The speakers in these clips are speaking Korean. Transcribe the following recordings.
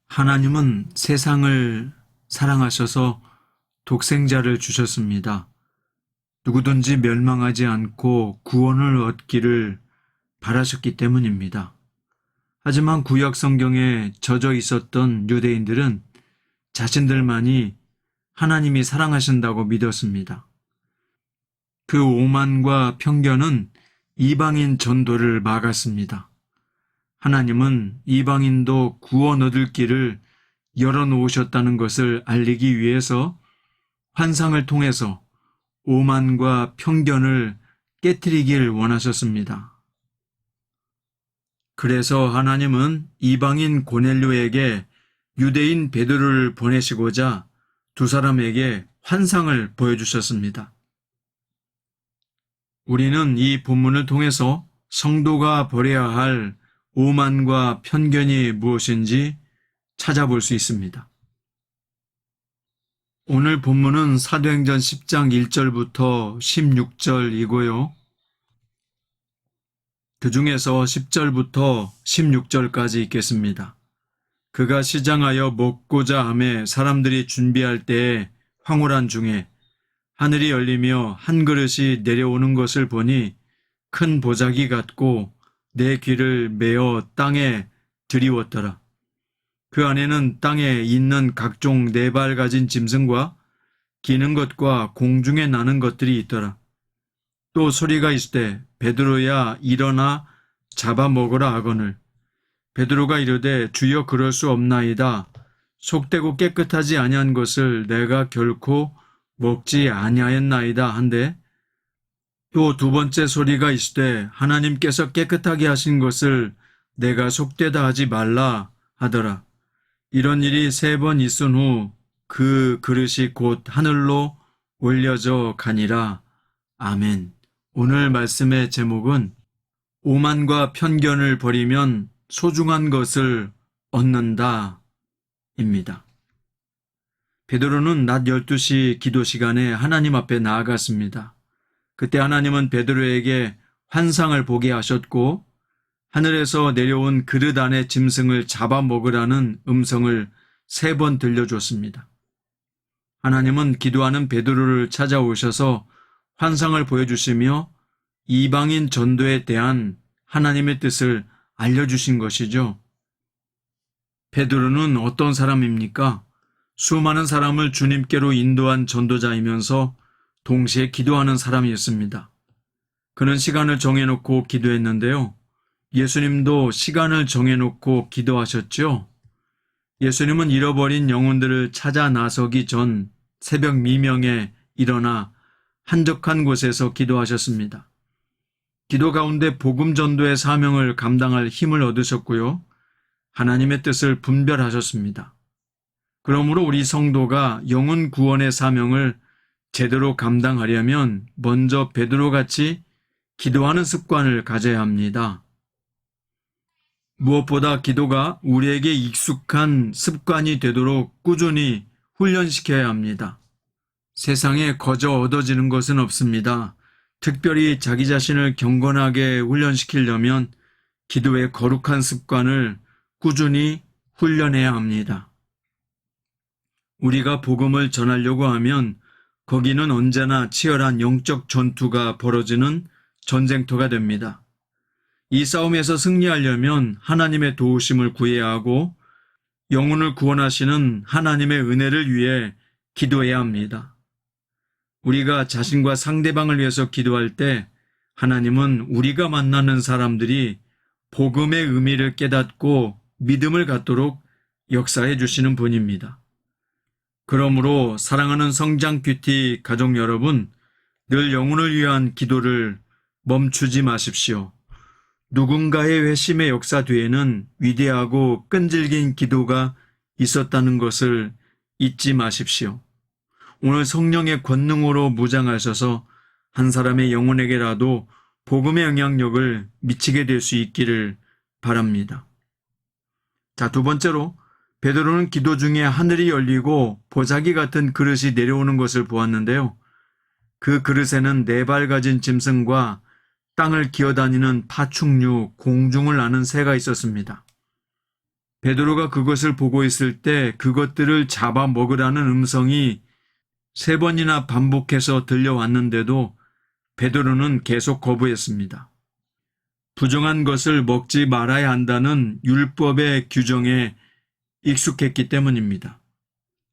하나님은 세상을 사랑하셔서 독생자를 주셨습니다. 누구든지 멸망하지 않고 구원을 얻기를 바라셨기 때문입니다. 하지만 구약 성경에 젖어 있었던 유대인들은 자신들만이 하나님이 사랑하신다고 믿었습니다. 그 오만과 편견은 이방인 전도를 막았습니다. 하나님은 이방인도 구원 얻을 길을 열어놓으셨다는 것을 알리기 위해서 환상을 통해서 오만과 편견을 깨트리길 원하셨습니다. 그래서 하나님은 이방인 고넬료에게 유대인 베드로를 보내시고자 두 사람에게 환상을 보여주셨습니다. 우리는 이 본문을 통해서 성도가 버려야 할 오만과 편견이 무엇인지 찾아볼 수 있습니다. 오늘 본문은 사도행전 10장 1절부터 16절이고요. 그 중에서 10절부터 16절까지 읽겠습니다. 그가 시장하여 먹고자 하매 사람들이 준비할 때에 황홀한 중에 하늘이 열리며 한 그릇이 내려오는 것을 보니 큰 보자기 같고 내 귀를 메어 땅에 들이웠더라. 그 안에는 땅에 있는 각종 네 발 가진 짐승과 기는 것과 공중에 나는 것들이 있더라. 또 소리가 있으되 베드로야 일어나 잡아먹으라 하거늘 베드로가 이르되 주여 그럴 수 없나이다. 속되고 깨끗하지 아니한 것을 내가 결코 먹지 아니하였나이다 한데 또 두 번째 소리가 있으되 하나님께서 깨끗하게 하신 것을 내가 속되다 하지 말라 하더라. 이런 일이 3번 있은 후 그 그릇이 곧 하늘로 올려져 가니라. 아멘. 오늘 말씀의 제목은 오만과 편견을 버리면 소중한 것을 얻는다 입니다. 베드로는 낮 12시 기도 시간에 하나님 앞에 나아갔습니다. 그때 하나님은 베드로에게 환상을 보게 하셨고 하늘에서 내려온 그릇 안에 짐승을 잡아먹으라는 음성을 3번 들려줬습니다. 하나님은 기도하는 베드로를 찾아오셔서 환상을 보여주시며 이방인 전도에 대한 하나님의 뜻을 알려주신 것이죠. 베드로는 어떤 사람입니까? 수많은 사람을 주님께로 인도한 전도자이면서 동시에 기도하는 사람이었습니다. 그는 시간을 정해놓고 기도했는데요. 예수님도 시간을 정해놓고 기도하셨죠. 예수님은 잃어버린 영혼들을 찾아 나서기 전 새벽 미명에 일어나 한적한 곳에서 기도하셨습니다. 기도 가운데 복음 전도의 사명을 감당할 힘을 얻으셨고요. 하나님의 뜻을 분별하셨습니다. 그러므로 우리 성도가 영혼 구원의 사명을 제대로 감당하려면 먼저 베드로같이 기도하는 습관을 가져야 합니다. 무엇보다 기도가 우리에게 익숙한 습관이 되도록 꾸준히 훈련시켜야 합니다. 세상에 거저 얻어지는 것은 없습니다. 특별히 자기 자신을 경건하게 훈련시키려면 기도의 거룩한 습관을 꾸준히 훈련해야 합니다. 우리가 복음을 전하려고 하면 거기는 언제나 치열한 영적 전투가 벌어지는 전쟁터가 됩니다. 이 싸움에서 승리하려면 하나님의 도우심을 구해야 하고 영혼을 구원하시는 하나님의 은혜를 위해 기도해야 합니다. 우리가 자신과 상대방을 위해서 기도할 때 하나님은 우리가 만나는 사람들이 복음의 의미를 깨닫고 믿음을 갖도록 역사해 주시는 분입니다. 그러므로 사랑하는 성장 큐티 가족 여러분, 늘 영혼을 위한 기도를 멈추지 마십시오. 누군가의 회심의 역사 뒤에는 위대하고 끈질긴 기도가 있었다는 것을 잊지 마십시오. 오늘 성령의 권능으로 무장하셔서 한 사람의 영혼에게라도 복음의 영향력을 미치게 될 수 있기를 바랍니다. 자, 두 번째로 베드로는 기도 중에 하늘이 열리고 보자기 같은 그릇이 내려오는 것을 보았는데요. 그 그릇에는 4발 가진 짐승과 땅을 기어다니는 파충류, 공중을 나는 새가 있었습니다. 베드로가 그것을 보고 있을 때 그것들을 잡아먹으라는 음성이 3번이나 반복해서 들려왔는데도 베드로는 계속 거부했습니다. 부정한 것을 먹지 말아야 한다는 율법의 규정에 익숙했기 때문입니다.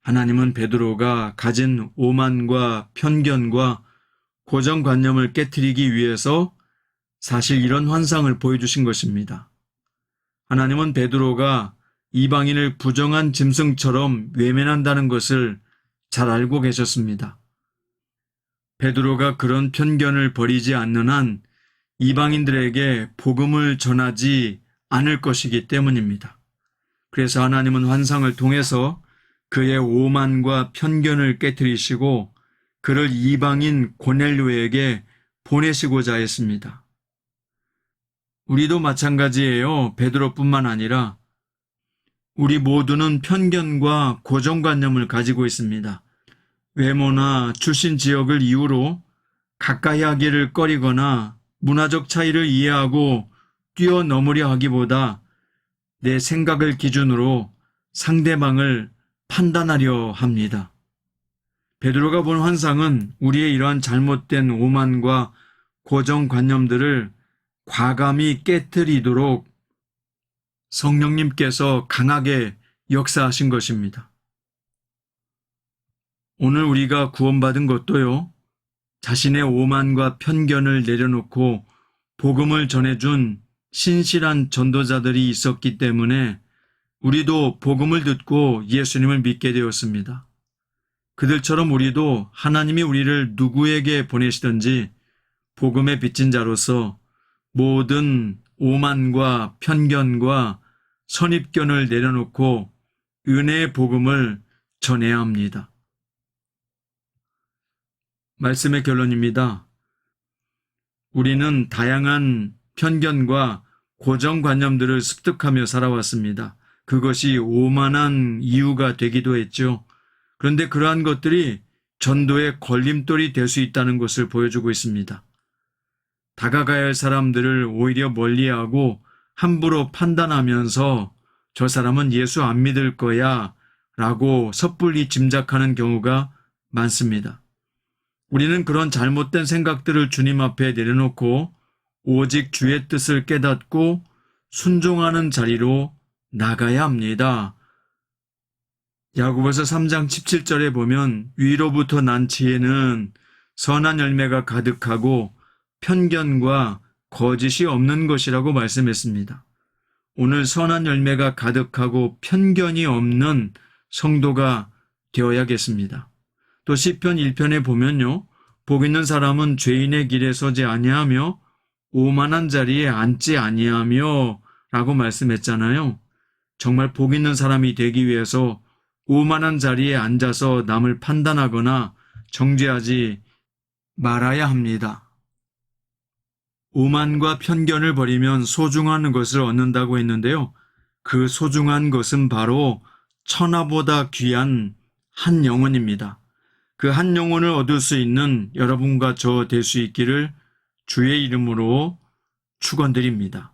하나님은 베드로가 가진 오만과 편견과 고정관념을 깨트리기 위해서 사실 이런 환상을 보여주신 것입니다. 하나님은 베드로가 이방인을 부정한 짐승처럼 외면한다는 것을 잘 알고 계셨습니다. 베드로가 그런 편견을 버리지 않는 한 이방인들에게 복음을 전하지 않을 것이기 때문입니다. 그래서 하나님은 환상을 통해서 그의 오만과 편견을 깨트리시고 그를 이방인 고넬료에게 보내시고자 했습니다. 우리도 마찬가지예요. 베드로뿐만 아니라 우리 모두는 편견과 고정관념을 가지고 있습니다. 외모나 출신 지역을 이유로 가까이 하기를 꺼리거나 문화적 차이를 이해하고 뛰어넘으려 하기보다 내 생각을 기준으로 상대방을 판단하려 합니다. 베드로가 본 환상은 우리의 이러한 잘못된 오만과 고정관념들을 과감히 깨트리도록 성령님께서 강하게 역사하신 것입니다. 오늘 우리가 구원받은 것도요, 자신의 오만과 편견을 내려놓고 복음을 전해준 신실한 전도자들이 있었기 때문에 우리도 복음을 듣고 예수님을 믿게 되었습니다. 그들처럼 우리도 하나님이 우리를 누구에게 보내시든지 복음의 빚진 자로서 모든 오만과 편견과 선입견을 내려놓고 은혜의 복음을 전해야 합니다. 말씀의 결론입니다. 우리는 다양한 편견과 고정관념들을 습득하며 살아왔습니다. 그것이 오만한 이유가 되기도 했죠. 그런데 그러한 것들이 전도의 걸림돌이 될 수 있다는 것을 보여주고 있습니다. 다가가야 할 사람들을 오히려 멀리하고 함부로 판단하면서 저 사람은 예수 안 믿을 거야 라고 섣불리 짐작하는 경우가 많습니다. 우리는 그런 잘못된 생각들을 주님 앞에 내려놓고 오직 주의 뜻을 깨닫고 순종하는 자리로 나가야 합니다. 야고보서 3장 17절에 보면 위로부터 난 지혜는 선한 열매가 가득하고 편견과 거짓이 없는 것이라고 말씀했습니다. 오늘 선한 열매가 가득하고 편견이 없는 성도가 되어야겠습니다. 또 시편 1편에 보면요, 복 있는 사람은 죄인의 길에 서지 아니하며 오만한 자리에 앉지 아니하며 라고 말씀했잖아요. 정말 복 있는 사람이 되기 위해서 오만한 자리에 앉아서 남을 판단하거나 정죄하지 말아야 합니다. 오만과 편견을 버리면 소중한 것을 얻는다고 했는데요. 그 소중한 것은 바로 천하보다 귀한 한 영혼입니다. 그 한 영혼을 얻을 수 있는 여러분과 저 될 수 있기를 주의 이름으로 축원드립니다.